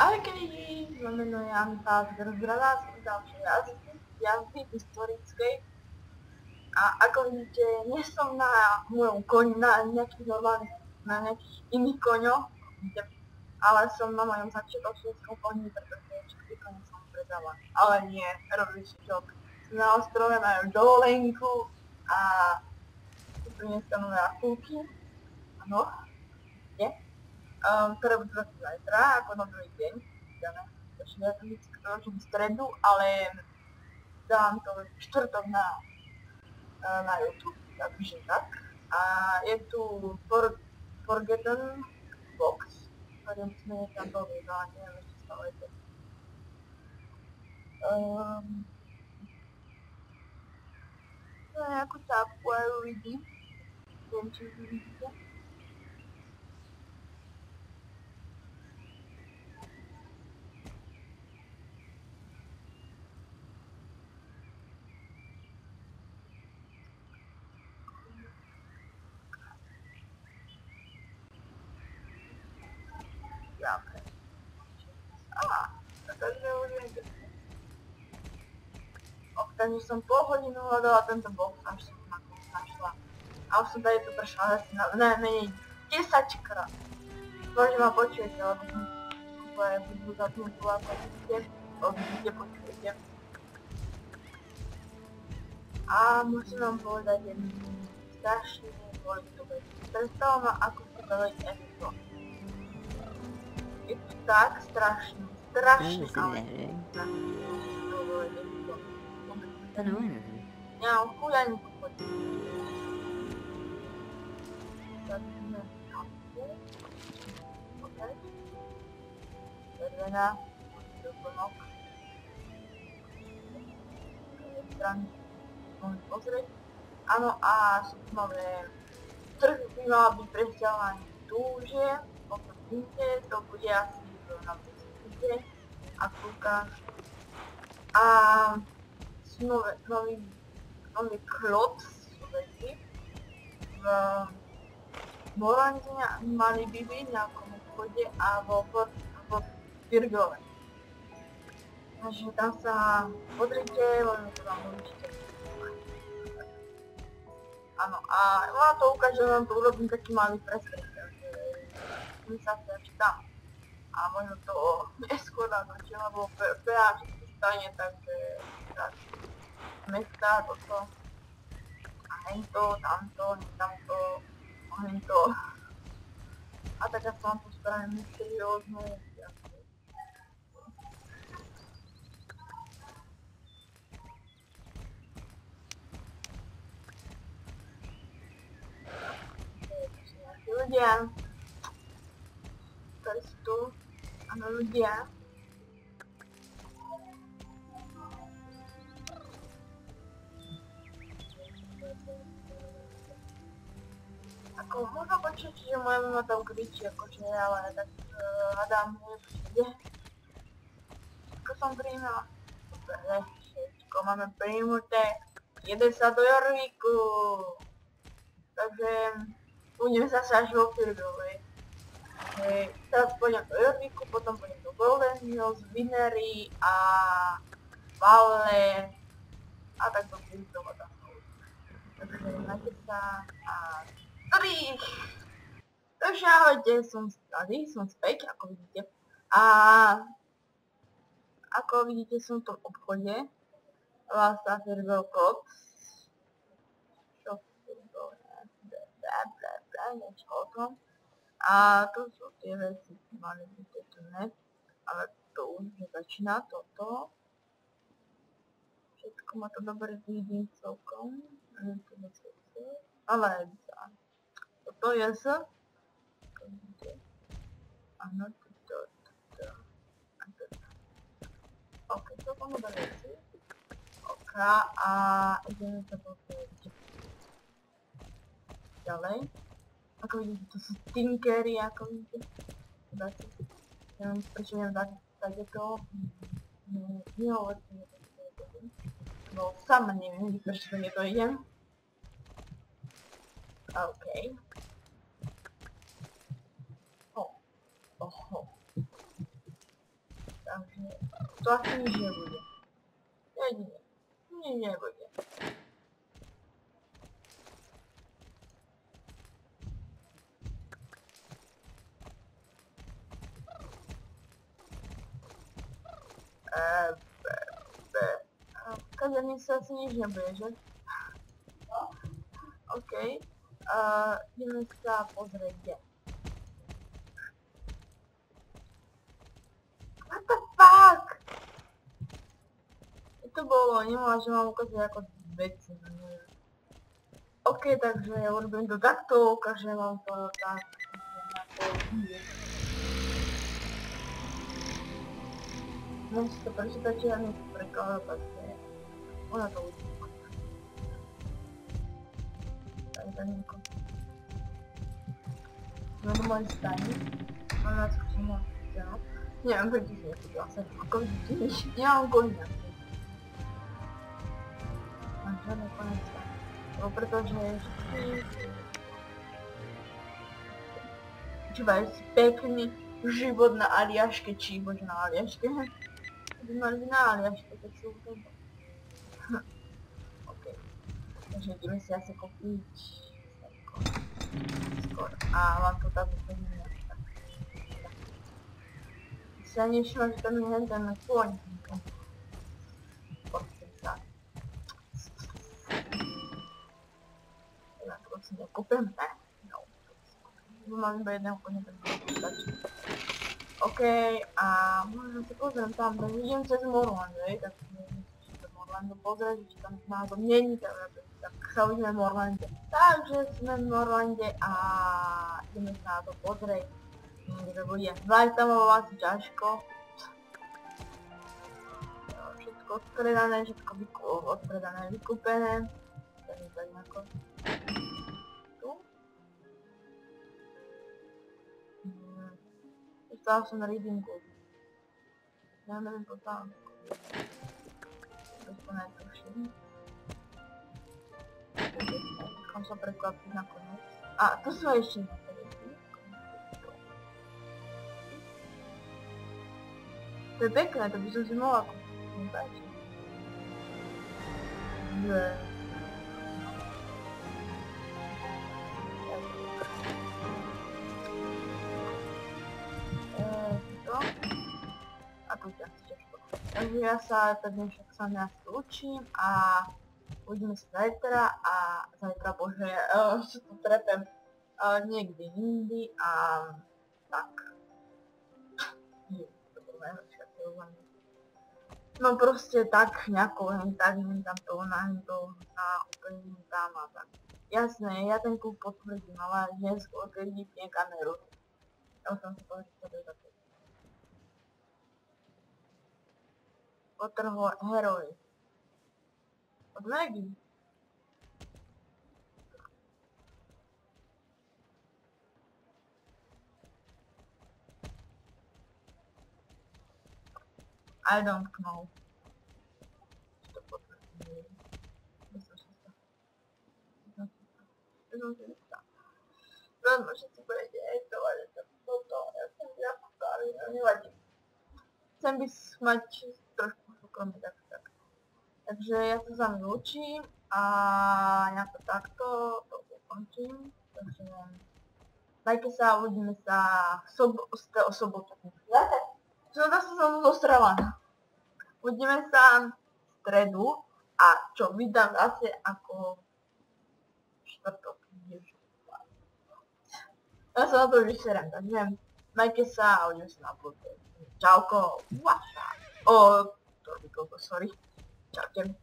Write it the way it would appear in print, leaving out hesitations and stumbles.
Ahojky lidi, jmenuji Janka z Rozbrala, jsem další jazdy historickej. A ako vidíte, nie som na mojom koni, na nejakých normálnych, na nejakých iných koňoch, ale som na mojom začiatočníckom koni, pretože všetky kone som predala. Ale nie, rozlišičok. Som na ostrove, majú dovolenku a dneska nové akúky. Áno, je. Ktoré budú zase zajtra, ako na druhý deň. Ja to vždycky točím v stredu, ale dám to v štvrtok na YouTube, takže tak. A je tu Forgotten Box, ktorý musíme niekam dovedať, neviem, ešte stále je to. To je nejakú tápku aj uvidím. Neviem, či ju vidíte. Takže už je. Takže som pol hodinu hľadala tento box, až som na to našla. A už som tady to prešla asi na menej 10 krát. Môžem ma počujete, lebo som úplne budu zapnutú, ako vidíte, počujete. A musím vám povedať jednu strašne dôležitú vec. Predstav ma, ako sa dali EFO. Je to tak strašne, ale ja mám chuj ani pochodiť. Začneme kapku. OK. Červená. Doplnok. Strany môžem pozrieť. Áno, a sú tu nové. Trh by mal byť presťahovaný túže. Potom inde, to bude asi na budúce. A kľúka. A sú nový klot sú veci. V Moranzine mali by byť v nejakom obchode a vo Virgove. Takže tam sa pozrite, veľmi to vám určite. Áno, a vám to ukáže, vám to urobím taký malý prestrih, takže my sa či tam. A možno to neskôr natočím, lebo PA všetko stane, takže tak. Mesta, toto. A hento, tamto, tamto, hento. A tak ja som vám to spravím mysterióznu. Ľudia, ktorí sú tu, áno ľudia. Ako možno počuť, že moja mama tam kričí akože, ale tak hádam, že všetko som prijímala. Dobre, všetko máme prijímuté. Jede sa do Jorvíku. Takže budem zase až vo Firgovej. Teraz pôjdem do Jorvíku, potom pôjdem do Golden Hills, Vinery a Valle a tak to bude to voda. Takže majte sa a dobrých! Takže ahojte, som tady, som späť, ako vidíte. A ako vidíte, som v tom obchode. Lasta Firgo Cox. Niečo o tom. A to sú tie veci, mali by to net, ale to už začína toto. Všetko ma to dobre vidím celkom. Ale toto je z. Áno, toto. OK, celkom dobré veci. OK, a ideme sa pozrieť ďalej. Ako vidíte, to sú tinkery, ako vidíte. Neviem, prečo neviem dať to. Nehovorte mi to, no sama neviem, prečo to nedojdem. OK. takže to asi nič nebude. Jedine, nič nebude. Kaderník sa asi nič nebude, že? OK. Ideme sa pozrieť, kde. What the fuck? To bolo, nemala, že mám ukázať ako veci, no neviem. OK, takže ja urobím to takto, ukážem vám to tak, môžete to prečítať, že ja mi to prekladám, takže ona to učí. Tady Danilko. No do mojej stani. Mám nás k tomu, no. Neviem, prečo si nepýtala sa, ako vidíte, nemám golina. Mám žiadne konec stani. Lebo pretože všetky... Čiba je si pekný život na Aliaške, či bože na Aliaške. By mali na Aliaške, tak sú to. OK. Takže ideme si asi kúpiť skôr. A mám to tak úplne tak. Si ja nevšimla, že tam je hen ten kôň. Poďte sa. Ja to si nekúpim, ne? No. Mám iba jedného koně, tak to stačí. OK, a možno si pozriem tam, tak idem cez Morland, tak Morlandu pozrieť, či tam náhodou není, tak sa uvidíme v Morlande. Takže sme v Morlande a ideme sa na to pozrieť, kde bude. Zvlášť tam bolo asi ťažko. Všetko odpredané, všetko odpredané, vykúpené. Takže tak nejako. Tu. Dostala som readingu. Ja neviem to tam. To netuším. Kam sa prekvapiť nakoniec. A, tu sú ešte niektoré. To je pekné, to by som si mohla kúpiť. Je. To. A tu ťa ťažko. Takže ja sa pevne však sa nás učím a uvidíme sa zajtra a zajtra bože, sa tu trepem niekde inde a tak. To bolo najhoršie, to je no proste tak nejako hen tam to na úplne tam a tak. Jasné, ja ten kúp potvrdím, ale dnes keď vypne kameru. Ja už som si povedal, že to je také. Potrho heroj. Od Maggie. I don't know. To potvrdím. Veľmi všetci budete editovať, že toto, ja som nejakú káru, nevadí. Chcem by mať trošku súkromie, tak. Takže ja sa s vami učím a nejako takto to ukončím. Takže dajte sa, uvidíme sa o sobotu. Zase som zostrala. Uvidíme sa v stredu a čo vydám zase ako štvrtok. Ja sa na to vyserám, takže majte sa a uvidíme sa na budúce. Čauko, vaša. To by koľko, sorry. Čaute.